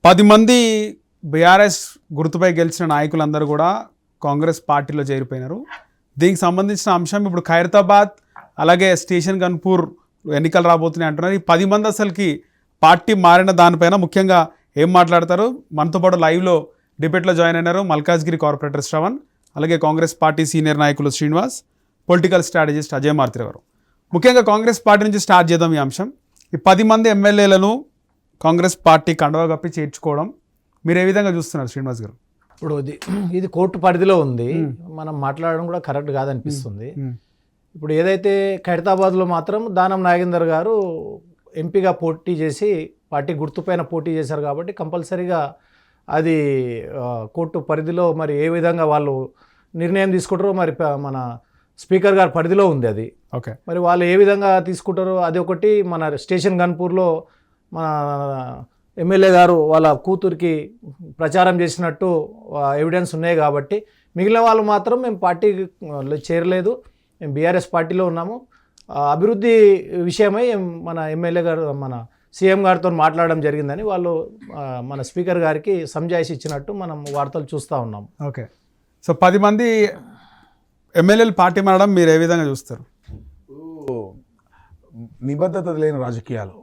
10 మంది బీఆర్ఎస్ గుర్తుపై గెలిచిన నాయకులందరూ కూడా కాంగ్రెస్ పార్టీలో చేరిపోయినారు. దీనికి సంబంధించిన అంశం ఇప్పుడు ఖైరతాబాద్ అలాగే స్టేషన్ గన్పూర్ ఎన్నికలు రాబోతున్నాయి అంటున్నారు. ఈ 10 మంది అసలుకి పార్టీ మారిన దానిపైన ముఖ్యంగా ఏం మాట్లాడతారు? మనతో పాటు లైవ్లో డిబేట్లో జాయిన్ అయినారు మల్కాజ్గిరి కార్పొరేటర్ శ్రవణ్, అలాగే కాంగ్రెస్ పార్టీ సీనియర్ నాయకులు శ్రీనివాస్, పొలిటికల్ స్ట్రాటజిస్ట్ అజయ్ మారుతి గారు. ముఖ్యంగా కాంగ్రెస్ పార్టీ నుంచి స్టార్ట్ చేద్దాం ఈ అంశం. ఈ 10 మంది ఎమ్మెల్యేలను కాంగ్రెస్ పార్టీ కండువా కప్పి చేర్చుకోవడం మీరు ఏ విధంగా చూస్తున్నారు శ్రీనివాస్ గారు? ఇప్పుడు ఇది కోర్టు పరిధిలో ఉంది, మనం మాట్లాడడం కూడా కరెక్ట్ కాదనిపిస్తుంది. ఇప్పుడు ఏదైతే ఖైరతాబాద్లో మాత్రం దానం నాగేందర్ గారు ఎంపీగా పోటీ చేసి పార్టీ గుర్తుపైన పోటీ చేశారు కాబట్టి కంపల్సరీగా అది కోర్టు పరిధిలో మరి ఏ విధంగా వాళ్ళు నిర్ణయం తీసుకుంటారో మరి మన స్పీకర్ గారి పరిధిలో ఉంది అది. ఓకే, మరి వాళ్ళు ఏ విధంగా తీసుకుంటారో అది ఒకటి. మన స్టేషన్ గన్పూర్లో మన ఎమ్మెల్యే గారు వాళ్ళ కూతురికి ప్రచారం చేసినట్టు ఎవిడెన్స్ ఉన్నాయి కాబట్టి మిగిలిన వాళ్ళు మాత్రం మేము పార్టీ చేరలేదు, మేము బీఆర్ఎస్ పార్టీలో ఉన్నాము. అభివృద్ధి విషయమై మన ఎమ్మెల్యే గారు మన సీఎం గారితో మాట్లాడడం జరిగిందని వాళ్ళు మన స్పీకర్ గారికి సంజాయిషి ఇచ్చినట్టు మనం వార్తలు చూస్తూ ఉన్నాం. ఓకే, సో 10 మంది ఎమ్మెల్యేలు పార్టీ మారడం మీరు ఏ విధంగా చూస్తారు? నిబద్ధత లేని రాజకీయాలు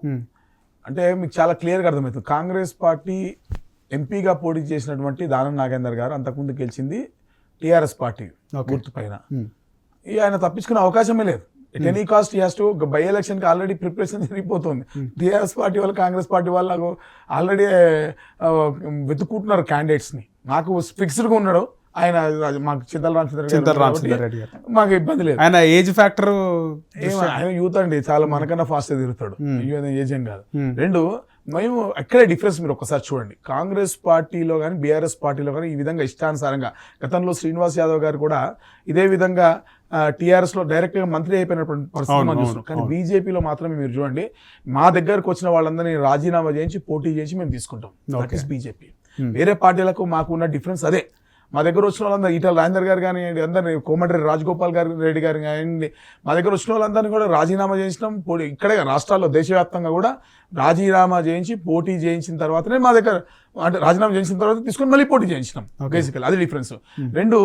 అంటే మీకు చాలా క్లియర్గా అర్థమవుతుంది. కాంగ్రెస్ పార్టీ ఎంపీగా పోటీ చేసినటువంటి దానం నాగేందర్ గారు అంతకుముందు గెలిచింది టీఆర్ఎస్ పార్టీ గుర్తు పైన. ఆయన తప్పించుకునే అవకాశమే లేదు. At any cost has to buy ఎలక్షన్కి ఆల్రెడీ ప్రిపరేషన్ జరిగిపోతుంది. టీఆర్ఎస్ పార్టీ వాళ్ళు కాంగ్రెస్ పార్టీ వాళ్ళు ఆల్రెడీ వెతుక్కుంటున్నారు క్యాండిడేట్స్ని. నాకు ఫిక్స్డ్గా ఉన్నాడు ఆయన, మాకు చింతల రామచంద్ర రెడ్డి గారు, మాకు ఇబ్బంది లేదు. ఆయన ఏజ్ ఫ్యాక్టర్ ఆయన యూత్ అండి, చాలా మనకన్నా ఫాస్ట్ తిరుగుతాడు, ఏజ్ ఏం కాదు. రెండు, మేము ఎక్కడే డిఫరెన్స్ మీరు ఒక్కసారి చూడండి. కాంగ్రెస్ పార్టీలో కానీ బీఆర్ఎస్ పార్టీలో కానీ ఈ విధంగా ఇష్టానుసారంగా గతంలో శ్రీనివాస్ యాదవ్ గారు కూడా ఇదే విధంగా టీఆర్ఎస్లో డైరెక్ట్గా మంత్రి అయిపోయినటువంటి పరిస్థితి మనం చూస్తున్నాం. కానీ బీజేపీలో మాత్రమే మీరు చూడండి, మా దగ్గరకు వచ్చిన వాళ్ళందరినీ రాజీనామా చేయించి పోటీ చేసి మేము తీసుకుంటాం. That is BJP. వేరే పార్టీలకు మాకు ఉన్న డిఫరెన్స్ అదే. మా దగ్గర వచ్చిన వాళ్ళందరూ ఈటల రాజేందర్ గారు కానివ్వండి, అందరినీ కోమటిరెడ్డి రాజగోపాల్ గారి రెడ్డి గారు కానివ్వండి, మా దగ్గర వచ్చిన వాళ్ళందరినీ కూడా రాజీనామా చేయించడం, పోటీ ఇక్కడే రాష్ట్రాల్లో దేశవ్యాప్తంగా కూడా రాజీనామా చేయించి పోటీ చేయించిన తర్వాతనే మా దగ్గర, అంటే రాజీనామా చేయించిన తర్వాత తీసుకొని మళ్ళీ పోటీ చేయించినాం. బేసికల్ అది డిఫరెన్స్. రెండు,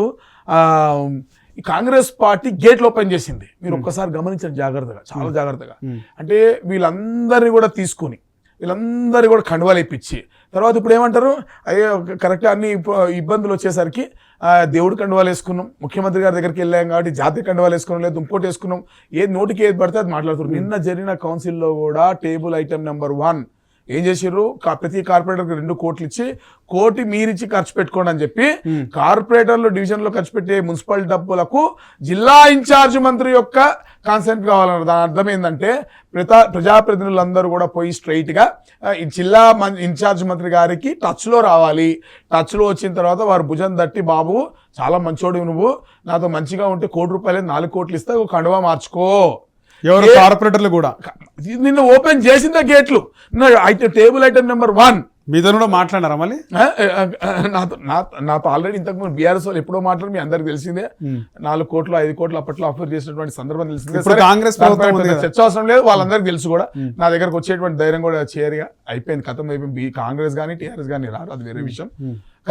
ఈ కాంగ్రెస్ పార్టీ గేట్లు ఓపెన్ చేసింది. మీరు ఒక్కసారి గమనించండి జాగ్రత్తగా, చాలా జాగ్రత్తగా. అంటే వీళ్ళందరినీ కూడా తీసుకొని వీళ్ళందరూ కూడా కండువాలు ఇప్పించి తర్వాత ఇప్పుడు ఏమంటారు, అయ్యే కరెక్ట్గా అన్ని ఇబ్బందులు వచ్చేసరికి దేవుడు కండువాలు వేసుకున్నాం, ముఖ్యమంత్రి గారి దగ్గరికి వెళ్ళాం కాబట్టి జాతీయ కండువాలు వేసుకున్నాం, లేదు ఇంకోటి వేసుకున్నాం, ఏది నోటికి ఏది పడితే అది మాట్లాడుతున్నారు. నిన్న జరిగిన కౌన్సిల్లో కూడా టేబుల్ ఐటమ్ నెంబర్ 1 ఏం చేసారు, ప్రతి కార్పొరేటర్కి 2 కోట్లు ఇచ్చి, కోటి మీరిచ్చి ఖర్చు పెట్టుకోండి అని చెప్పి కార్పొరేటర్లు డివిజన్లో ఖర్చు పెట్టే మున్సిపల్ డబ్బులకు జిల్లా ఇన్ఛార్జ్ మంత్రి యొక్క కాన్సెంట్ కావాలన్నారు. దాని అర్థం ఏంటంటే ప్రజాప్రతినిధులందరూ కూడా పోయి స్ట్రైట్గా జిల్లా ఇన్ఛార్జ్ మంత్రి గారికి టచ్లో రావాలి. టచ్లో వచ్చిన తర్వాత వారు భుజం తట్టి, బాబు చాలా మంచోడు నువ్వు, నాతో మంచిగా ఉంటే ₹1 4 కోట్లు ఇస్తే కండువా మార్చుకో. ఎవరు కార్పొరేటర్లు కూడా నిన్న ఓపెన్ చేసిందే గేట్లు. టేబుల్ ఐటమ్ నెంబర్ 1 మీతో కూడా మాట్లాడారా మళ్ళీ? నాతో ఆల్రెడీ ఇంతకుముందు బీఆర్ఎస్ వాళ్ళు ఎప్పుడో మాట్లాడి మీ అందరికి తెలిసిందే. 4 కోట్లు 5 కోట్లు అప్పట్లో ఆఫర్ చేసినటువంటి సందర్భం తెలిసిందే. కాంగ్రెస్ చర్చ అవసరం లేదు, వాళ్ళందరికీ తెలుసు కూడా. నా దగ్గరకు వచ్చేటువంటి ధైర్యం కూడా చేరిగా అయిపోయింది, ఖతం అయిపోయింది. కాంగ్రెస్ కానీ టీఆర్ఎస్ కానీ రారు, అది వేరే విషయం.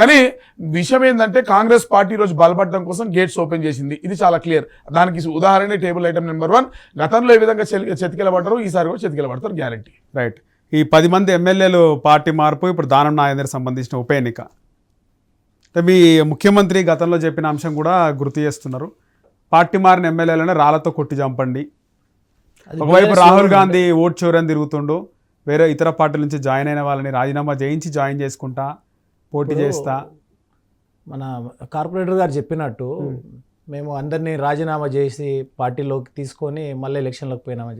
కానీ విషయం ఏంటంటే కాంగ్రెస్ పార్టీ రోజు బలపడడం కోసం గేట్స్ ఓపెన్ చేసింది. ఇది చాలా క్లియర్. దానికి ఉదాహరణ టేబుల్ ఐటమ్ నెంబర్ 1. గతంలో ఏ విధంగా చెతికిలబడ్డారు, ఈసారి కూడా చెతికిలబడతారు, గ్యారంటీ. రైట్. ఈ 10 మంది ఎమ్మెల్యేలు పార్టీ మార్పు, ఇప్పుడు దానం నాగేందర్ సంబంధించిన ఉప ఎన్నిక, మీ ముఖ్యమంత్రి గతంలో చెప్పిన అంశం కూడా గుర్తు చేస్తున్నారు. పార్టీ మారిన ఎమ్మెల్యేలను రాళ్లతో కొట్టి చంపండి. ఒకవైపు రాహుల్ గాంధీ ఓట్ చోరని తిరుగుతుండు, వేరే ఇతర పార్టీల నుంచి జాయిన్ అయిన వాళ్ళని రాజీనామా చేయించి జాయిన్ చేసుకుంటా, పోటీ చేస్తా. మన కార్పొరేటర్ గారు చెప్పినట్టు మేము అందరినీ రాజీనామా చేసి పార్టీలోకి తీసుకొని మళ్ళీ ఎలక్షన్లోకి పోయినామా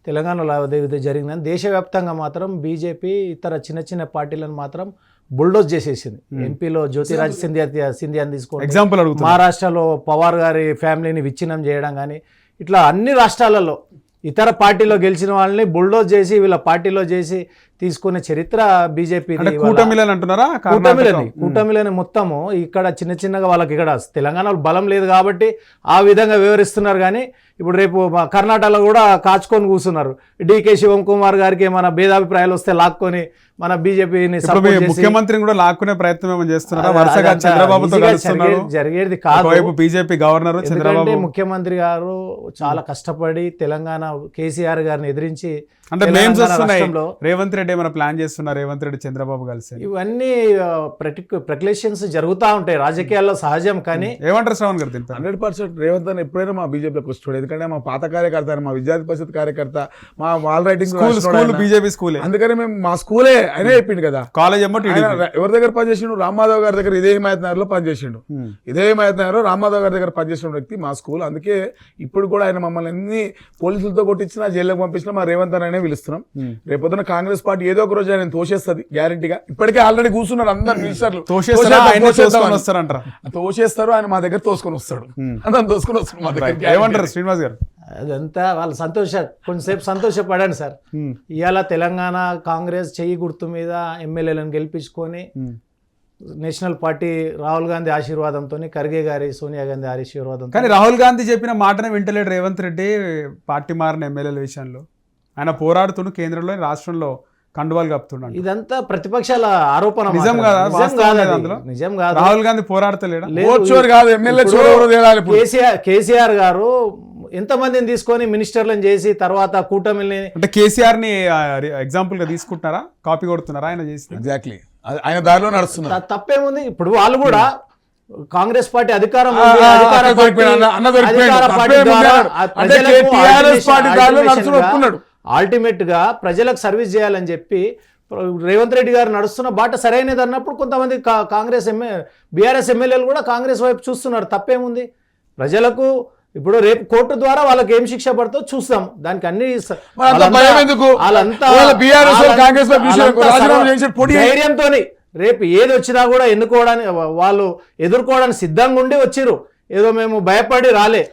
తెలంగాణలో అదే జరిగిందని. దేశవ్యాప్తంగా మాత్రం బీజేపీ ఇతర చిన్న చిన్న పార్టీలను మాత్రం బుల్డోజ్ చేసేసింది. ఎంపీలో జ్యోతిరాజ్ సింధియాని తీసుకోండి, ఎగ్జాంపుల్ అడుగుతున్నా. మహారాష్ట్రలో పవార్ గారి ఫ్యామిలీని విచ్ఛిన్నం చేయడం కానీ, ఇట్లా అన్ని రాష్ట్రాలలో ఇతర పార్టీలో గెలిచిన వాళ్ళని బుల్డోజ్ చేసి వీళ్ళ పార్టీలో చేసి తీసుకునే చరిత్ర బీజేపీ. అంటే కూటమిలని అంటున్నారా? కూటమిలోని మొత్తము ఇక్కడ చిన్న చిన్నగా వాళ్ళకి ఇక్కడ తెలంగాణలో బలం లేదు కాబట్టి ఆ విధంగా వివరిస్తున్నారు. కానీ ఇప్పుడు రేపు కర్ణాటకలో కూడా కాచుకొని కూర్చున్నారు. డికే శివం కుమార్ గారికి ఏమైనా భేదాభిప్రాయాలు వస్తే లాక్కొని మన బీజేపీని ముఖ్యమంత్రిని కూడా లాక్కునే ప్రయత్నం ఏమైనా చేస్తున్నారా? వరుసగా చంద్రబాబుతో కలుస్తున్నారు. జరిగేది కాదు. బీజేపీ గవర్నర్ చంద్రబాబు ముఖ్యమంత్రి గారు చాలా కష్టపడి తెలంగాణ కేసీఆర్ గారిని ఎదిరించి అంటే మేమ్స్ వస్తున్నాయి. రేవంత్ రెడ్డి ఏమైనా ప్లాన్ చేస్తున్నారు? రేవంత్ రెడ్డి చంద్రబాబు కలిసి ఇవన్నీ ప్రక్లేషన్స్ జరుగుతూ ఉంటాయి రాజకీయాల్లో, సహజం. కానీ ఏమంటారు శ్రవణ్ గారు? 100% రేవంత్ అని ఎప్పుడైనా మా బీజేపీలోకి వస్తాడు. ఎందుకంటే మా పాత కార్యకర్త, మా విద్యార్థి పరిషత్ కార్యకర్త, మా wall writing school BJP school. అందుకని మేము మా స్కూలే అయినా చెప్పిండు కదా. కాలేజ్ ఏమో ఎవరి దగ్గర పనిచేసిండు? రామ్మాధవ్ గారి దగ్గర ఇదే హిమాయత్ నగర్ లో పనిచేసిండు. ఇదే హిమాయత్ నగర్ రామ్మాధవ్ గారి దగ్గర పనిచేసిన వ్యక్తి మా స్కూల్. అందుకే ఇప్పుడు కూడా ఆయన మమ్మల్ని అన్ని పోలీసులతో కొట్టించినా, జైల్లోకి పంపించినా మా రేవంత్ అనే పిలుస్తున్నాం. రేపొద్దున కాంగ్రెస్ పార్టీ ఏదో ఒక రోజు ఆయన తోసేస్తుంది గ్యారంటీగా. ఇప్పటికే ఆల్రెడీ కూర్చున్నారు అందరు మినిస్టర్లు. తోసేస్తారు, ఆయన మా దగ్గర తోసుకొని వస్తాడు. అందరం తోసుకొని వస్తాడు మా దగ్గర. ఏమంటారు శ్రీనివాస్ గారు? అదంతా వాళ్ళు కొంచెంసేపు సంతోషపడండి సార్. ఇవాళ తెలంగాణ కాంగ్రెస్ చెయ్యి గుర్తు మీద ఎమ్మెల్యేలను గెలిపించుకొని నేషనల్ పార్టీ రాహుల్ గాంధీ ఆశీర్వాదంతో, ఖర్గే గారి, సోనియా గాంధీ ఆశీర్వాదంతో. కానీ రాహుల్ గాంధీ చెప్పిన మాటనే వింటలేడు రేవంత్ రెడ్డి పార్టీ మారిన ఎమ్మెల్యేల విషయంలో. ఆయన పోరాడుతున్న కేంద్రంలో, రాష్ట్రంలో కండువాలు కప్పుతున్నాడు. ఇదంతా ప్రతిపక్షాల ఆరోపణ. నిజం కాదు. రాహుల్ గాంధీ పోరాడతలేడా? కేసీఆర్ గారు ఎంతమందిని తీసుకొని మినిస్టర్లను చేసి తర్వాత కూటమిని, అంటే కేసీఆర్ ని ఎగ్జాంపుల్ గా తీసుకుంటున్నారా? కాపీ కొడుతున్నారా? ఆయన చేసి ఎగ్జాక్ట్లీ ఆయన దారిలో నడుస్తున్నారు. తప్పేముంది? ఇప్పుడు వాళ్ళు కూడా కాంగ్రెస్ పార్టీ అధికారం అల్టిమేట్ గా ప్రజలకు సర్వీస్ చేయాలని చెప్పి రేవంత్ రెడ్డి గారు నడుస్తున్న బాట సరైనది అన్నప్పుడు కొంతమంది కాంగ్రెస్ బీఆర్ఎస్ ఎమ్మెల్యేలు కూడా కాంగ్రెస్ వైపు చూస్తున్నారు. తప్పేముంది? ప్రజలకు ఇప్పుడు రేపు కోర్టు ద్వారా వాళ్ళకి ఏం శిక్ష పడుతుందో చూస్తాం. దానికి అన్ని ధైర్యంతో రేపు ఏది వచ్చినా కూడా ఎన్నుకోవడానికి వాళ్ళు ఎదుర్కోవడానికి సిద్ధంగా ఉండి వచ్చిర్రు. ఏదో మేము భయపడి రాలే.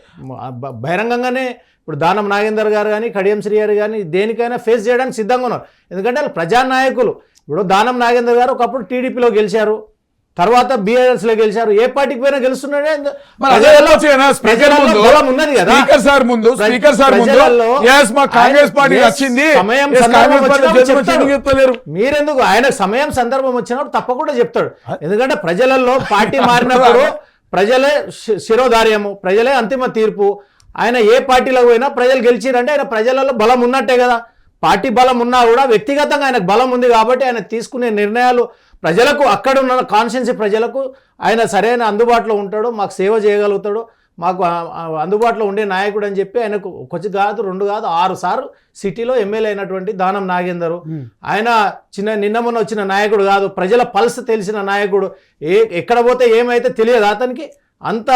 బహిరంగంగానే ఇప్పుడు దానం నాగేందర్ గారు కానీ, కడియం శ్రీ గారు కానీ దేనికైనా ఫేస్ చేయడానికి సిద్ధంగా ఉన్నారు. ఎందుకంటే వాళ్ళు ప్రజానాయకులు. ఇప్పుడు దానం నాగేందర్ గారు ఒకప్పుడు టీడీపీలో గెలిచారు, తర్వాత బీఆర్ఎస్ లో గెలిచారు. ఏ పార్టీకి పోయినా గెలుస్తున్నాడే. మీరెందుకు? ఆయన సమయం సందర్భం వచ్చినప్పుడు తప్పకుండా చెప్తాడు. ఎందుకంటే ప్రజలలో పార్టీ మారినప్పుడు ప్రజలే శిరోధార్యము, ప్రజలే అంతిమ తీర్పు. ఆయన ఏ పార్టీలో పోయినా ప్రజలు గెలిచిరంటే ఆయన ప్రజలలో బలం ఉన్నట్టే కదా. పార్టీ బలం ఉన్నా కూడా వ్యక్తిగతంగా ఆయనకు బలం ఉంది కాబట్టి ఆయన తీసుకునే నిర్ణయాలు ప్రజలకు, అక్కడ ఉన్న కాన్స్టిట్యున్సీ ప్రజలకు ఆయన సరైన అందుబాటులో ఉంటాడు, మాకు సేవ చేయగలుగుతాడు, మాకు అందుబాటులో ఉండే నాయకుడు అని చెప్పి ఆయనకు కొంచెం కాదు, 2 కాదు, 6 సార్లు సిటీలో ఎమ్మెల్యే అయినటువంటి దానం నాగేందర్. ఆయన నిన్న మొన్న వచ్చిన నాయకుడు కాదు, ప్రజల పల్స్ తెలిసిన నాయకుడు. ఎక్కడ పోతే ఏమైతే తెలియదు అతనికి, అంత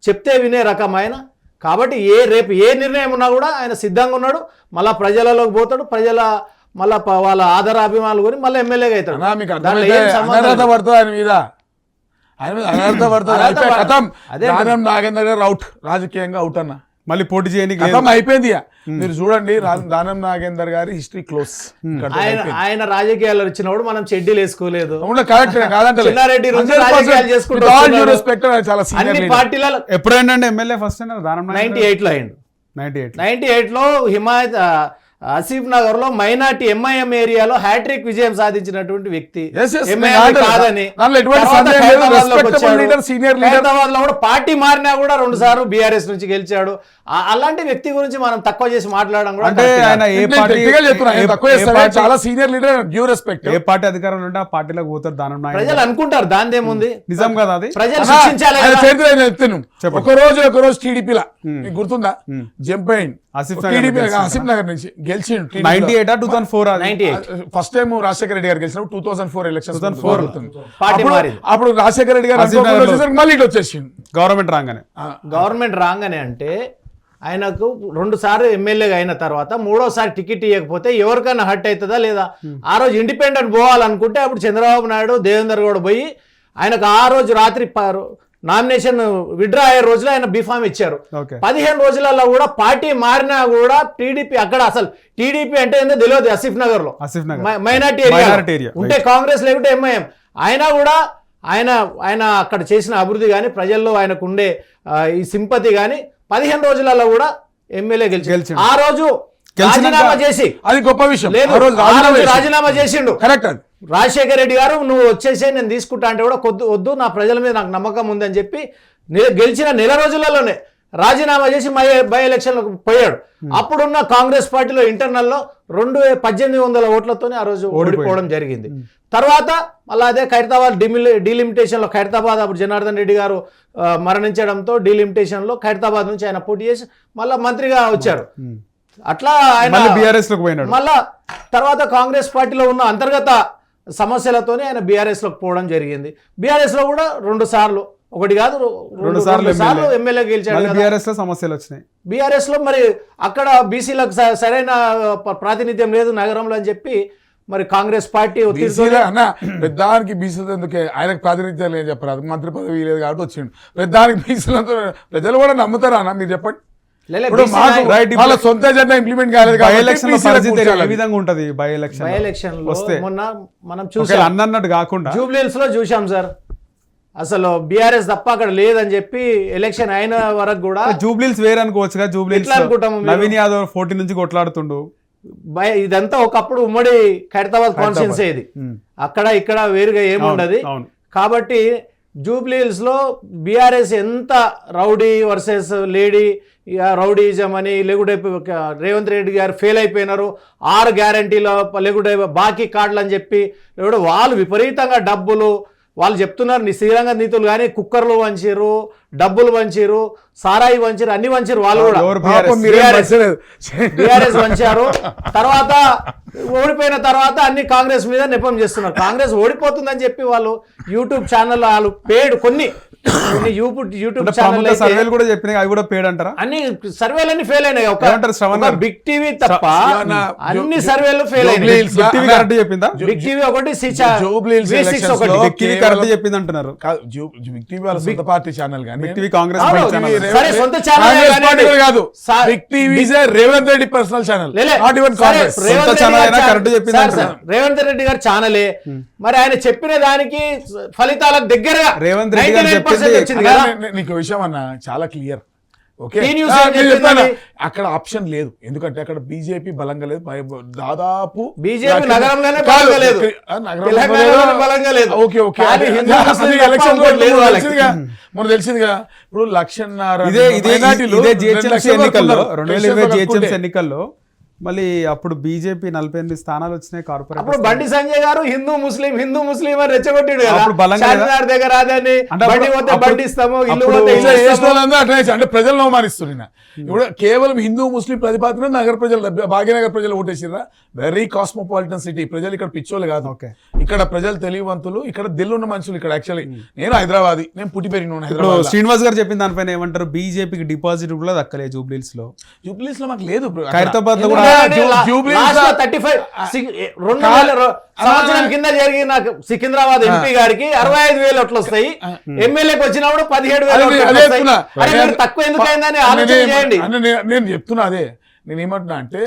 చెప్తే వినే రకం ఆయన. కాబట్టి రేపు ఏ నిర్ణయం ఉన్నా కూడా ఆయన సిద్ధంగా ఉన్నాడు. మళ్ళీ ప్రజలలోకి పోతాడు, ప్రజల మళ్ళీ వాళ్ళ ఆధార అభిమానులు కొని మళ్ళీ ఎమ్మెల్యేగా అవుతాడు. నాగేందర్ గారు అవుట్, రాజకీయంగా అవుట్ అన్న. మళ్ళీ పోటీ చేయడానికి అయిపోయింది. మీరు చూడండి, దానం నాగేందర్ గారి హిస్టరీ క్లోజ్. ఆయన రాజకీయాల్లో వచ్చినప్పుడు మనం చెడ్డీలు వేసుకోలేదు. ఎప్పుడైనా ఎమ్మెల్యే ఫస్ట్ 98లో అయ్యిండు. 98లో హిమాయత్ ఆసిఫ్ నగర్ లో మైనార్టీ ఎంఐఎం ఏరియాలో హ్యాట్రిక్ విజయం సాధించినటువంటి వ్యక్తి. కాదని హైదరాబాద్ లో కూడా పార్టీ మారినా కూడా 2 సార్లు బీఆర్ఎస్ నుంచి గెలిచాడు. అలాంటి వ్యక్తి గురించి మనం తక్కువ చేసి మాట్లాడడం కూడా చాలా సీనియర్ లీడర్, డ్యూ రెస్పెక్ట్. ఏ పార్టీ అధికారంలో ఉంటే ఆ పార్టీలోకి పోతారు దానం నాయకుడు. ప్రజలు అనుకుంటారు, దానిదేముంది? నిజం కదా అది. ప్రజలు శిక్షించాలి. ఒక రోజు టీడీపీలా మీకు గుర్తుందా, జంప్ అయింది ఆసిఫ్ నగర్ నుంచి గెలిచిండు. 98 2004 ఫస్ట్ టైం రాజశేఖర రెడ్డి గారు గెలిచినప్పుడు 2004 ఎలక్షన్. అప్పుడు రాజశేఖర రెడ్డి గారు మళ్ళీ ఇటు వచ్చేసిండు గవర్నమెంట్ రాగానే. అంటే ఆయనకు 2 సార్లు ఎమ్మెల్యేగా అయిన తర్వాత 3వసారి టికెట్ ఇవ్వకపోతే ఎవరికైనా హర్ట్ అవుతుందా లేదా? ఆ రోజు ఇండిపెండెంట్ పోవాలనుకుంటే అప్పుడు చంద్రబాబు నాయుడు, దేవేందర్ గౌడ్ పోయి ఆయనకు ఆ రోజు రాత్రి నామినేషన్ విత్డ్రా అయ్యే రోజులో ఆయన బీఫామ్ ఇచ్చారు. ఓకే 15 రోజులలో కూడా పార్టీ మారినా కూడా టీడీపీ అక్కడ అసలు టీడీపీ అంటే ఏందో తెలియదు. ఆసిఫ్ నగర్ లో Asif Nagar minority Minority area area, ఉంటే కాంగ్రెస్ లేకుంటే ఎంఐఎం, అయినా కూడా ఆయన అక్కడ చేసిన అభివృద్ధి కానీ ప్రజల్లో ఆయనకు ఉండే ఈ సింపతి కానీ 15 రోజులలో కూడా ఎమ్మెల్యే గెలిచాడు. ఆ రోజు రాజీనామా చేసి అది గొప్ప విషయం. లేదు ఆ రోజు రాజీనామా చేసిండు. కరెక్ట్ అది. రాజశేఖర రెడ్డి గారు నువ్వు వచ్చేసే నేను తీసుకుంటా అంటే కూడా వద్దు నా ప్రజల మీద నాకు నమ్మకం ఉందని చెప్పి గెలిచిన నెల రోజులలోనే రాజీనామా చేసి బై ఎలక్షన్లకు పోయాడు. అప్పుడున్న కాంగ్రెస్ పార్టీలో ఇంటర్నల్లో 1800 ఓట్లతోనే ఆ రోజు ఓడిపోవడం జరిగింది. తర్వాత మళ్ళీ అదే ఖైరతాబాద్ డీలిమిటేషన్లో ఖైరతాబాద్ అప్పుడు జనార్దన్ రెడ్డి గారు మరణించడంతో డీలిమిటేషన్లో ఖైరతాబాద్ నుంచి ఆయన పోటీ చేసి మళ్ళీ మంత్రిగా వచ్చారు. అట్లా ఆయన బీఆర్ఎస్ లోకి పోయినాడు. మళ్ళా తర్వాత కాంగ్రెస్ పార్టీలో ఉన్న అంతర్గత సమస్యలతోనే ఆయన బీఆర్ఎస్ లోకి పోవడం జరిగింది. బీఆర్ఎస్ లో కూడా 2 సార్లు, ఒకటి కాదు 2 సార్లు ఎమ్మెల్యే గెలిచాడు. బీఆర్ఎస్ లో సమస్యలు వచ్చినాయి. బీఆర్ఎస్ లో మరి అక్కడ బీసీలకు సరైన ప్రాతినిధ్యం లేదు నగరంలో అని చెప్పి మరి కాంగ్రెస్ పార్టీ పెద్దానికి బీసీలు ఎందుకే ఆయనకు ప్రాతినిధ్యం లేదు చెప్పరాదు, మంత్రి పదవి లేదు కాబట్టి వచ్చిండు. పెద్దానికి బీసీలతో ప్రజలు కూడా నమ్ముతారా అన్న మీరు చెప్పండి. వాళ్ళ సొంత ఎజెండా ఇంప్లిమెంట్ కాలేదు. ఏ విధంగా ఉంటది బై ఎలక్షన్ వస్తే మొన్న మనం చూసాం అన్నట్టు కాకుండా జూబ్లీహిల్స్ లో చూసాం సార్. అసలు బీఆర్ఎస్ తప్ప అక్కడ లేదని చెప్పి ఎలక్షన్ అయిన వరకు కూడా జూబ్లీహిల్స్ వేరే అనుకోవచ్చుగా. జూబ్లీహిల్స్ నవీన్ యాదవ్ 40 నుంచి కొట్లాడుతుండు. ఇదంతా ఒకప్పుడు ఉమ్మడి ఖైరతాబాద్ కాన్స్టిట్యున్సీ ఇది. అక్కడ ఇక్కడ వేరుగా ఏముండదు. కాబట్టి జూబ్లీహిల్స్ లో బీఆర్ఎస్ ఎంత రౌడీ వర్సెస్ లేడీ రౌడీజం అని లేకుంటే రేవంత్ రెడ్డి గారు ఫెయిల్ అయిపోయినారు 6 గ్యారంటీలో లేకుంటే బాకీ కార్డులు అని చెప్పి లేకుంటే వాళ్ళు విపరీతంగా డబ్బులు వాళ్ళు చెప్తున్నారు శ్రీరంగ నీతులు కానీ కుక్కర్లు వంచిరు, డబ్బులు వంచిరు, సారాయి వంచిరు, అన్ని వంచిరు. వాళ్ళు కూడా బీఆర్ఎస్ వంచారు. తర్వాత ఓడిపోయిన తర్వాత అన్ని కాంగ్రెస్ మీద నెపం చేస్తున్నారు. కాంగ్రెస్ ఓడిపోతుందని చెప్పి వాళ్ళు యూట్యూబ్ ఛానల్ వాళ్ళు పేడ్ కొన్ని యూట్యూబ్ ఛానల్ సర్వేలు కూడా చెప్పినాయి, అవి కూడా పేడ్ అంటారా? అన్ని సర్వేలన్నీ ఫెయిల్ అయినాయి. ఒక బిగ్ టీవీ తప్ప అన్ని సర్వేలు ఫెయిల్ అయినాయి. చెప్పిందా బిగ్ టీవీ ఒకటి బిగ్ టీవీ కరెక్ట్ చెప్పింది అంటున్నారు. బిగ్ టీవీ వాళ్ళ సొంత పార్టీ ఛానల్ కానీ బిగ్ టీవీ కాంగ్రెస్ సొంత ఛానల్ కాదు. Big TV Revanth Reddy personal channel. Revanth Reddy గారు ఛానలే. మరి ఆయన చెప్పిన దానికి ఫలితాలకు దగ్గరగా రేవంత్ రెడ్డి గారు నీకు విషయం అన్న చాలా క్లియర్. ఓకే అక్కడ ఆప్షన్ లేదు, ఎందుకంటే అక్కడ బీజేపీ బలంగా లేదు. దాదాపు బీజేపీ నగరంలోనే బలంగా లేదు. మనకు తెలిసిందిగా ఇప్పుడు 1,00,000 ఎన్నికల్లో మళ్ళీ అప్పుడు బీజేపీ 48 స్థానాలు వచ్చినాయి కార్పొరేట్. అప్పుడు బండి సంజయ్ గారు హిందూ ముస్లిం అని రెచ్చగొట్టాడు దగ్గర అదని బండి ఇస్తాము అంటే ప్రజలను అవమానిస్తున్నా. ఇప్పుడు కేవలం హిందూ ముస్లిం ప్రతిపాదన నగర ప్రజలు భాగ్యనగర్ ప్రజలు ఓటేసిరా. Very cosmopolitan city. ప్రజలు ఇక్కడ పిచ్చోళ్ళు కాదు, ఇక్కడ ప్రజలు తెలివివంతులు, ఇక్కడ దిల్లున్న మనుషులు. ఇక్కడ యాక్చువల్లీ నేను హైదరాబాదీ, నేను పుట్టి పెరిగిన హైదరాబాద్. శ్రీనివాస్ గారు చెప్పిన దానిపైన ఏమంటారు? బీజేపీకి డిపాజిట్ కూడా దక్కలేదు జూబ్లీహిల్స్ లో. జూబ్లీహిల్స్ లో మాకు లేదు. ఖైరతాబాద్ లో కూడా సంవత్సరం కింద జరిగిన సికింద్రాబాద్ ఎంపీ గారికి 65,000 ఓట్లు వస్తాయి. ఎమ్మెల్యేకి వచ్చినప్పుడు 17,000 తక్కువ ఎందుకు అయిందని ఆలోచన చేయండి. నేను చెప్తున్నా అదే. నేను ఏమంటున్నా అంటే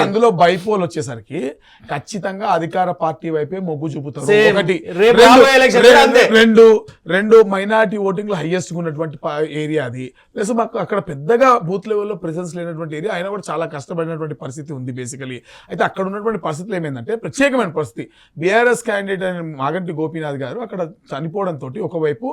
అందులో బైపోల్ వచ్చేసరికి ఖచ్చితంగా అధికార పార్టీ వైపే మొగ్గు చూపుతారు. ఒకటి రెండు మైనారిటీ ఓటింగ్ లో హైయెస్ట్ ఉన్నటువంటి ఏరియా అది. ప్లస్ మాకు అక్కడ పెద్దగా బూత్ లెవెల్లో ప్రెసెన్స్ లేనటువంటి ఏరియా, అయినా కూడా చాలా కష్టపడినటువంటి పరిస్థితి ఉంది బేసికలీ. అయితే అక్కడ ఉన్నటువంటి పరిస్థితులు ఏమైందంటే ప్రత్యేకమైన పరిస్థితి. బీఆర్ఎస్ క్యాండిడేట్ అయిన మాగంటి గోపీనాథ్ గారు అక్కడ చనిపోవడంతో ఒకవైపు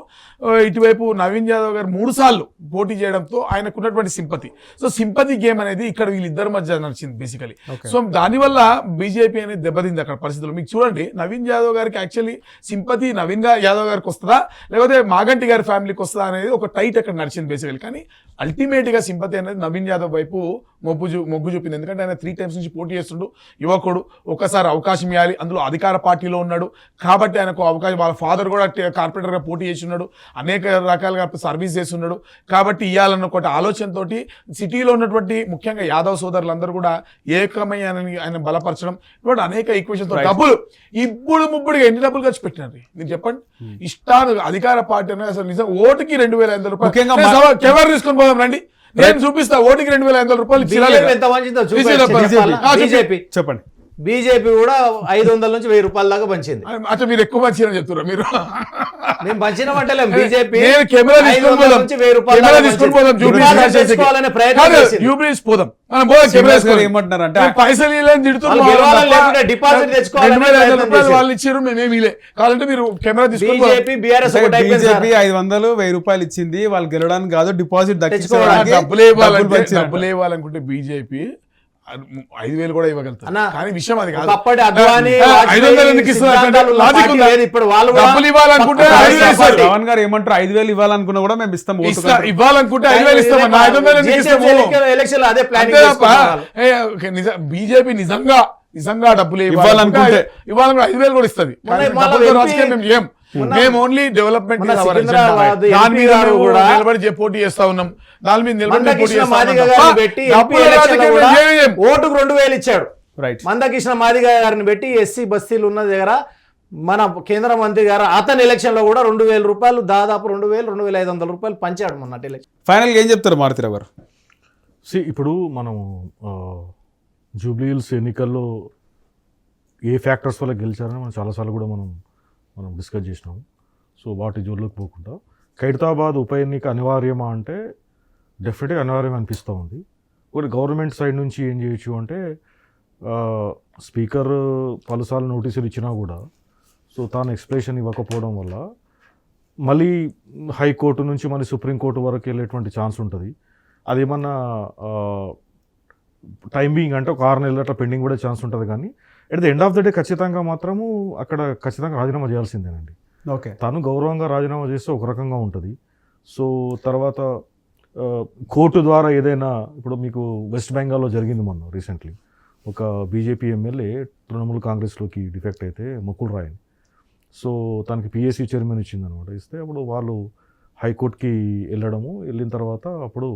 ఇటువైపు నవీన్ యాదవ్ గారు 3 సార్లు పోటీ చేయడంతో ఆయనకు ఉన్నటువంటి సింపతి. సో సింపతి గేమ్ అనేది ఇక్కడ వీళ్ళిద్దరి మధ్య నడిచింది బేసికలీ. సో దానివల్ల బీజేపీ అనేది దెబ్బతింది అక్కడ పరిస్థితులు. మీకు చూడండి, నవీన్ యాదవ్ గారికి యాక్చువల్లీ సింపతి నవీన్ యాదవ్ గారికి వస్తుందా లేకపోతే మాగంటి గారి ఫ్యామిలీకి వస్తుందా అనేది ఒక టైట్ అక్కడ నడిచింది బేసికలీ. కానీ అల్టిమేట్ గా సింపతి అనేది నవీన్ యాదవ్ వైపు మొగ్గు చూపింది. ఎందుకంటే ఆయన 3 times నుంచి పోటీ చేస్తుండు, యువకుడు, ఒకసారి అవకాశం ఇవ్వాలి, అందులో అధికార పార్టీలో ఉన్నాడు కాబట్టి ఆయనకు అవకాశం, వాళ్ళ ఫాదర్ కూడా కార్పొరేటర్గా పోటీ చేసి ఉన్నాడు, అనేక రకాలుగా సర్వీస్ చేస్తున్నాడు కాబట్టి ఇవ్వాలన్న ఒకటి ఆలోచనతోటి సిటీలో ఉన్నటువంటి ముఖ్యంగా యాదవ్ సోదరులందరూ కూడా ఏకమై ఆయన బలపరచడం, ఇప్పుడు అనేక ఈక్వేషన్తో డబ్బులు ముబ్బుడిగా ఎన్ని డబ్బులు ఖర్చు పెట్టినారు మీరు చెప్పండి. అధికార పార్టీ అనేది అసలు నిజం ఓటుకి 2,500 రూపాయలు ఎవరు తీసుకొని పోదాం రండి, నేను చూపిస్తా. ఓటుకి 2,500 రూపాయలు చెప్పండి. బీజేపీ కూడా 500 నుంచి 1000 రూపాయల దాకా పంచింది. అట్లా మీరు ఎక్కువ పంచారని చెప్తున్నారు మీరు. మేము పంచిన మంటలే బీజేపీ కెమెరా నుంచి 1000 రూపాయలు తెచ్చుకోవాలనే ప్రయత్నం పోదాం. ఏమంటున్నారంటే పైసలు డిపాజిట్ తెచ్చుకోవాలని వాళ్ళు ఇచ్చారు, మేమేమి కావాలంటే మీరు కెమెరా తీసుకొని బీజేపీ బీఆర్ఎస్ బీజేపీ 500 1000 రూపాయలు ఇచ్చింది వాళ్ళు గెలవడానికి కాదు, డిపాజిట్ డబ్బులు ఇవ్వాలనుకుంటే బీజేపీ 5,000 కూడా ఇవ్వగలుగుతారు. కానీ విషయం అది కాదు. 500 ఎందుకు ఇస్తున్నారు? పవన్ గారు ఏమంటారు, 5,000 ఇవ్వాలనుకున్నా కూడా మేము ఇస్తాం, ఇవ్వాలనుకుంటే 5,000 ఇస్తాం. బీజేపీ నిజంగా డబ్బులు ఇవ్వాలనుకుంటే 5,000 కూడా ఇస్తుంది. మేము ఓన్లీ డెవలప్మెంట్ నిలబడి పోటీ చేస్తా ఉన్నాం, దాని మీద నిలబడి ఓటుకు 2,000 ఇచ్చాడు. మందకృష్ణ మాదిగ గారిని పెట్టి ఎస్సీ బస్తీలు ఉన్న దగ్గర మన కేంద్ర మంత్రి గారు అతని ఎలక్షన్ లో కూడా 2,000 రూపాయలు, దాదాపు 2,000-2,500 రూపాయలు పంచాడు మొన్న ఎలక్షన్. ఫైనల్ ఏం చెప్తారు మారుతిరావు గారు? ఇప్పుడు మనం జూబ్లీ హిల్స్ ఎన్నికల్లో ఏ ఫ్యాక్టర్స్ వల్ల గెలిచారని మనం చాలాసార్లు కూడా మనం డిస్కస్ చేసినాము. సో వాటి జోల్లోకి పోకుండా ఖైరతాబాద్ ఉప ఎన్నిక అనివార్యమా అంటే డెఫినెట్గా అనివార్యం అనిపిస్తూ ఉంది. ఒకటి గవర్నమెంట్ సైడ్ నుంచి ఏం చేయొచ్చు అంటే స్పీకర్ పలుసార్లు నోటీసులు ఇచ్చినా కూడా సో తాను ఎక్స్ప్రెషన్ ఇవ్వకపోవడం వల్ల మళ్ళీ హైకోర్టు నుంచి మళ్ళీ సుప్రీంకోర్టు వరకు వెళ్ళేటువంటి ఛాన్స్ ఉంటుంది. అదేమన్నా టైమింగ్ అంటే ఒక 6 నెలలు అట్లా పెండింగ్ కూడా ఛాన్స్ ఉంటుంది. కానీ at the end of the day ఖచ్చితంగా మాత్రము అక్కడ ఖచ్చితంగా రాజీనామా చేయాల్సిందేనండి. ఓకే, తను గౌరవంగా రాజీనామా చేస్తే ఒక రకంగా ఉంటుంది. సో తర్వాత కోర్టు ద్వారా ఏదైనా, ఇప్పుడు మీకు వెస్ట్ బెంగాల్లో జరిగింది మొన్న రీసెంట్లీ, ఒక బీజేపీ ఎమ్మెల్యే తృణమూల్ కాంగ్రెస్లోకి డిఫెక్ట్ అయితే ముకుల్ రాయ్, సో తనకి పిఎస్సి చైర్మన్ ఇచ్చిందనమాట. ఇస్తే అప్పుడు వాళ్ళు హైకోర్టుకి వెళ్ళిన తర్వాత అప్పుడు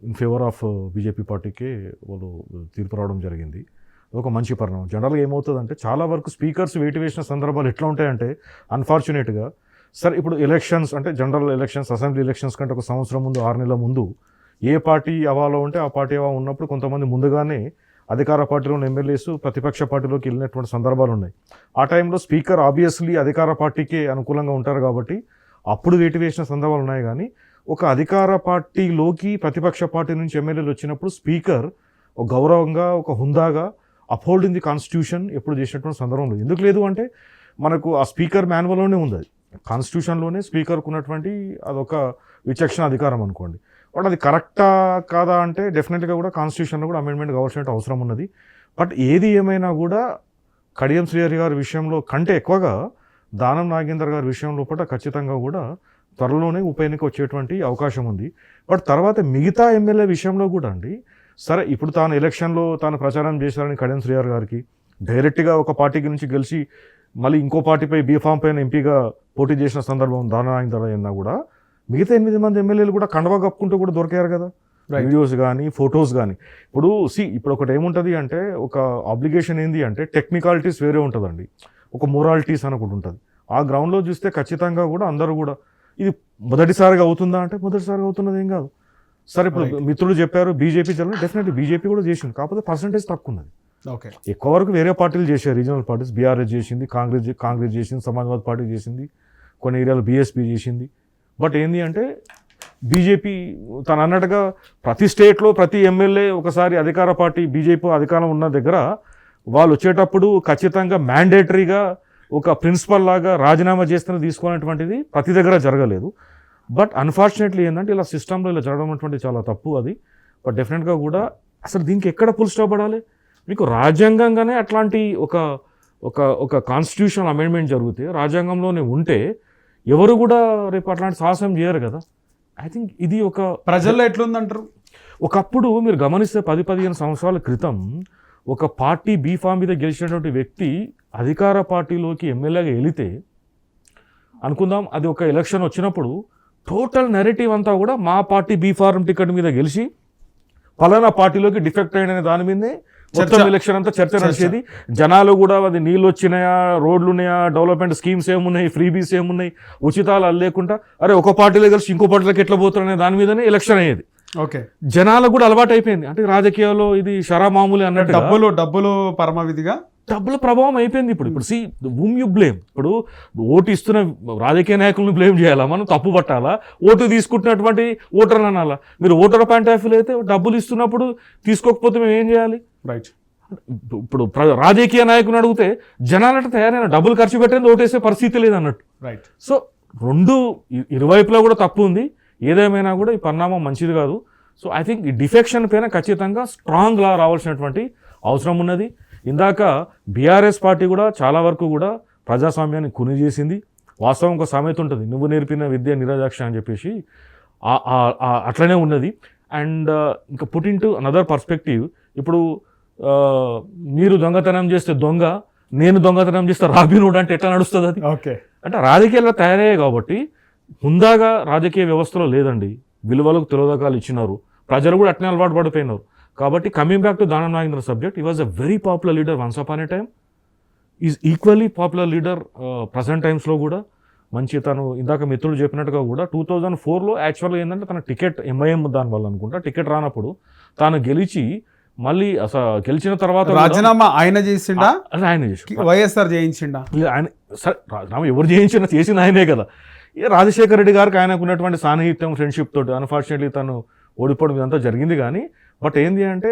ఇన్ ఫేవర్ ఆఫ్ బీజేపీ పార్టీకే వాళ్ళు తీర్పు రావడం జరిగింది. ఒక మంచి పరిణామం. జనరల్గా ఏమవుతుందంటే చాలా వరకు స్పీకర్స్ వేటు వేసిన సందర్భాలు ఎట్లా ఉంటాయంటే అన్ఫార్చునేట్గా సరే ఇప్పుడు ఎలక్షన్స్ అంటే జనరల్ ఎలక్షన్స్, అసెంబ్లీ ఎలక్షన్స్ కంటే ఒక సంవత్సరం ముందు 6 నెలల ముందు ఏ పార్టీ అవాలో ఉంటే ఆ పార్టీ అవా ఉన్నప్పుడు కొంతమంది ముందుగానే అధికార పార్టీలోని ఎమ్మెల్యేస్ ప్రతిపక్ష పార్టీలోకి వెళ్ళినటువంటి సందర్భాలు ఉన్నాయి. ఆ టైంలో స్పీకర్ ఆబ్వియస్లీ అధికార పార్టీకే అనుకూలంగా ఉంటారు కాబట్టి అప్పుడు వేటు వేసిన సందర్భాలు ఉన్నాయి. కానీ ఒక అధికార పార్టీలోకి ప్రతిపక్ష పార్టీ నుంచి ఎమ్మెల్యేలు వచ్చినప్పుడు స్పీకర్ ఒక గౌరవంగా, ఒక హుందాగా అప్హోల్డింగ్ ది కాన్స్టిట్యూషన్ ఎప్పుడు చేసినటువంటి సందర్భంలో ఎందుకు లేదు అంటే మనకు ఆ స్పీకర్ మాన్యువల్లోనే ఉంది, అది కాన్స్టిట్యూషన్లోనే స్పీకర్కు ఉన్నటువంటి అదొక విచక్షణ అధికారం అనుకోండి. బట్ అది కరెక్టా కాదా అంటే డెఫినెట్గా కూడా కాన్స్టిట్యూషన్లో కూడా అమెండ్మెంట్ కావాల్సిన అవసరం ఉన్నది. బట్ ఏది ఏమైనా కూడా కడియం శ్రీహరి గారి విషయంలో కంటే ఎక్కువగా దానం నాగేందర్ గారి విషయంలో పూట ఖచ్చితంగా కూడా త్వరలోనే ఉప ఎన్నిక వచ్చేటువంటి అవకాశం ఉంది. బట్ తర్వాత మిగతా ఎమ్మెల్యే విషయంలో కూడా అండి, సరే ఇప్పుడు తాను ఎలక్షన్లో తాను ప్రచారం చేశారని కడియం శ్రీహరి గారికి డైరెక్ట్గా ఒక పార్టీకి నుంచి గెలిచి మళ్ళీ ఇంకో పార్టీపై బీఫామ్ పైన ఎంపీగా పోటీ చేసిన సందర్భం దానం నాగేందర్ అయినా కూడా మిగతా 8 మంది ఎమ్మెల్యేలు కూడా కండవా కప్పుకుంటూ కూడా దొరికారు కదా, వీడియోస్ కానీ ఫొటోస్ కానీ. ఇప్పుడు ఒకటి ఏముంటుంది అంటే ఒక ఆబ్లిగేషన్ ఏంది అంటే టెక్నికాలిటీస్ వేరే ఉంటుందండి, ఒక మొరాలిటీస్ అని ఒకటి ఉంటుంది. ఆ గ్రౌండ్లో చూస్తే ఖచ్చితంగా కూడా అందరూ కూడా ఇది మొదటిసారిగా అవుతుందా అంటే మొదటిసారిగా అవుతున్నది ఏం కాదు. సరే ఇప్పుడు మిత్రులు చెప్పారు బీజేపీ జరిగింది, డెఫినెట్లీ బీజేపీ కూడా చేసింది, కాకపోతే పర్సంటేజ్ తక్కువ ఉన్నది. ఎక్కువ వరకు వేరే పార్టీలు చేశారు, రీజనల్ పార్టీస్, బీఆర్ఎస్ చేసింది, కాంగ్రెస్ చేసింది, సమాజ్వాదీ పార్టీ చేసింది, కొన్ని ఏరియాలో బీఎస్పీ చేసింది. బట్ ఏంది అంటే బీజేపీ తను అన్నట్టుగా ప్రతి స్టేట్లో ప్రతి ఎమ్మెల్యే ఒకసారి అధికార పార్టీ బీజేపీ అధికారం ఉన్న దగ్గర వాళ్ళు వచ్చేటప్పుడు ఖచ్చితంగా మ్యాండేటరీగా ఒక ప్రిన్సిపల్ లాగా రాజీనామా చేస్తున్న తీసుకునేటువంటిది ప్రతి దగ్గర జరగలేదు. బట్ అన్ఫార్చునేట్లీ ఏంటంటే ఇలా సిస్టంలో ఇలా జరగడం అటువంటి చాలా తప్పు అది. బట్ డెఫినెట్గా కూడా అసలు దీనికి ఎక్కడ ఫుల్ స్టాప్ పడాలి? మీకు రాజ్యాంగంగానే అట్లాంటి ఒక ఒక ఒక కాన్స్టిట్యూషనల్ అమెండ్మెంట్ జరిగితే రాజ్యాంగంలోనే ఉంటే ఎవరు కూడా రేపు అట్లాంటి సాహసం చేయరు కదా. ఐ థింక్ ఇది ఒక ప్రజల్లో ఎట్లుందంటారు? ఒకప్పుడు మీరు గమనిస్తే 10-15 సంవత్సరాల క్రితం ఒక పార్టీ బీఫామ్ మీద గెలిచినటువంటి వ్యక్తి అధికార పార్టీలోకి ఎమ్మెల్యేగా వెళితే అనుకుందాం, అది ఒక ఎలక్షన్ వచ్చినప్పుడు టోటల్ నెరేటివ్ అంతా కూడా మా పార్టీ బీఫార్మ్ టికెట్ మీద గెలిచి పలానా పార్టీలోకి డిఫెక్ట్ అయిన దాని మీదే మొత్తం ఎలక్షన్ అంతా చర్చ నడిచేది. జనాలు కూడా అది నీళ్ళు వచ్చినాయా, రోడ్లు ఉన్నాయా, డెవలప్మెంట్ స్కీమ్స్ ఏమున్నాయి, ఫ్రీబీస్ ఏమున్నాయి, ఉచితాలు అది లేకుండా అరే ఒక పార్టీలో కలిసి ఇంకో పార్టీలోకి ఎట్లా పోతారనే దాని మీదనే ఎలక్షన్ అయ్యేది. ఓకే, జనాలకు కూడా అలవాటు అయిపోయింది. అంటే రాజకీయాల్లో ఇది షరా మామూలు అన్నట్టు డబ్బులు పరమవిధిగా డబ్బుల ప్రభావం అయిపోయింది. ఇప్పుడు సి హూమ్ యూ బ్లేమ్. ఇప్పుడు ఓటు ఇస్తున్న రాజకీయ నాయకులను బ్లేమ్ చేయాలా, మనం తప్పు పట్టాలా, ఓటు తీసుకుంటున్నటువంటి ఓటర్లు అనాలా? మీరు ఓటర్ పాయింట్ ఆఫ్ వ్యూ అయితే డబ్బులు ఇస్తున్నప్పుడు తీసుకోకపోతే మేము ఏం చేయాలి? రైట్. ఇప్పుడు రాజకీయ నాయకుని అడిగితే జనాలంటే తయారైన డబ్బులు ఖర్చు పెట్టేది ఓటేసే పరిస్థితి లేదు అన్నట్టు. రైట్. సో రెండు ఇరువైపులా కూడా తప్పు ఉంది. ఏదేమైనా కూడా ఈ పరిణామం మంచిది కాదు. సో ఐ థింక్ ఈ డిఫెక్షన్ పైన ఖచ్చితంగా స్ట్రాంగ్ లా రావాల్సినటువంటి అవసరం ఉన్నది. ఇందాక బీఆర్ఎస్ పార్టీ కూడా చాలా వరకు కూడా ప్రజాస్వామ్యాన్ని కుని చేసింది. వాస్తవం ఒక సామెత ఉంటుంది, నువ్వు నేర్పిన విద్య నిరజాక్ష అని చెప్పేసి, అట్లనే ఉన్నది. అండ్ ఇంకా put in to another perspective, ఇప్పుడు మీరు దొంగతనం చేస్తే దొంగ, నేను దొంగతనం చేస్తే రాబిన్హుడ్ అంటే ఎట్లా నడుస్తుంది అది? ఓకే, అంటే రాజకీయాల్లో తయారయ్యాయి కాబట్టి హుందాగా రాజకీయ వ్యవస్థలో లేదండి. విలువలకు తిలోదకాలు ఇచ్చినారు, ప్రజలు కూడా అట్నే అలవాటు పడిపోయినారు. కాబట్టి కమింగ్ బ్యాక్ టు దానం Nagendra subject, he was a very popular leader once upon A time, is equally popular leader present టైమ్స్లో కూడా. మంచి తను ఇందాక మిత్రులు చెప్పినట్టుగా కూడా 2004లో యాక్చువల్గా ఏంటంటే తన టికెట్ ఎంఐఎం దానివల్ల అనుకుంటా టికెట్ రానప్పుడు తాను గెలిచి మళ్ళీ అసలు గెలిచిన తర్వాత రాజీనామా ఆయన చేసిండా, ఆయన చేసి వైఎస్ఆర్ చేయించిండా? ఆయన సరే రాజీనామా ఎవరు చేసిన ఆయనే కదా. రాజశేఖర రెడ్డి గారికి ఆయనకు ఉన్నటువంటి సాన్నిహిత్యం, ఫ్రెండ్షిప్ తోటి అన్ఫార్చునేట్లీ తను ఓడిపోవడం ఇదంతా జరిగింది. కానీ బట్ ఏంది అంటే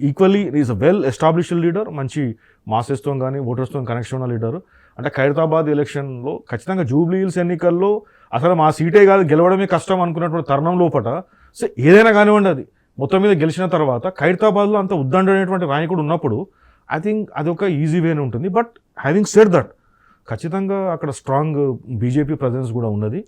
equally is a well established leader, మంచి మాసెస్తో కానీ ఓటర్స్తో కనెక్షన్ ఉన్న లీడరు. అంటే ఖైరతాబాద్ ఎలక్షన్లో ఖచ్చితంగా జూబ్లీ హిల్స్ ఎన్నికల్లో అసలు మా సీటే కాదు గెలవడమే కష్టం అనుకున్నటువంటి తరుణం లోపల సో ఏదైనా కానివ్వండి అది మొత్తం మీద గెలిచిన తర్వాత ఖైరతాబాద్లో అంత ఉద్దండనేటువంటి నాయకుడు ఉన్నప్పుడు ఐ థింక్ అది ఒక ఈజీ వేనే ఉంటుంది. బట్ హ్యావింగ్ సెడ్ దట్ ఖచ్చితంగా అక్కడ స్ట్రాంగ్ బీజేపీ ప్రజెన్స్ కూడా ఉన్నది.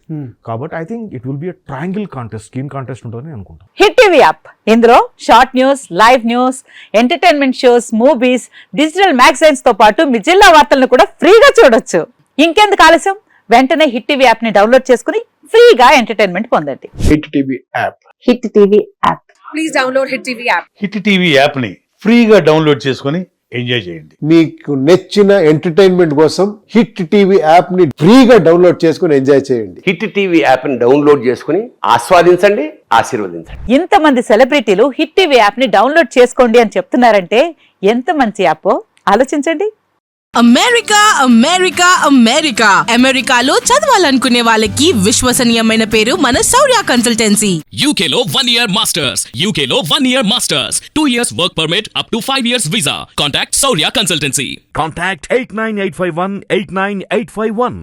కాబట్టి I think it will be triangle contest, స్కీన్ కాంటెస్ట్ ఉంటుందని అనుకుంటాను. హిట్ టీవీ యాప్, ఇందులో short news, live news, entertainment shows, movies, digital magazines తో పాటు మీ జిల్లా వార్తలను కూడా ఫ్రీగా చూడొచ్చు. ఇంకెందుకు ఆలస్యం, వెంటనే హిట్ టీవీ యాప్ ని డౌన్లోడ్ చేసుకుని ఫ్రీగా ఎంటర్టైన్మెంట్ పొందండి. Hit TV app, hit TV app, please download hit TV app. Hit TV app ని ఫ్రీగా డౌన్లోడ్ చేసుకొని ఎంజాయ్ చేయండి. మీకు నచ్చిన ఎంటర్టైన్మెంట్ కోసం హిట్ టీవీ యాప్ ని ఫ్రీగా డౌన్లోడ్ చేసుకుని ఎంజాయ్ చేయండి. హిట్ టీవీ యాప్ ని డౌన్లోడ్ చేసుకుని ఆస్వాదించండి, ఆశీర్వదించండి. ఇంతమంది సెలబ్రిటీలు హిట్ టీవీ యాప్ ని డౌన్లోడ్ చేసుకోండి అని చెప్తున్నారంటే ఎంత మంచి యాప్ ఆలోచించండి. అమెరికా అమెరికా అమెరికా అమెరికాలో చదవాలనుకునే వాళ్ళకి విశ్వసనీయమైన పేరు మన శౌర్య కన్సల్టెన్సీ. UK లో 1 year masters, UK లో 1 year masters, 2 years work permit up to 5 years visa. Contact Saurya Consultancy. Contact 89851 89851.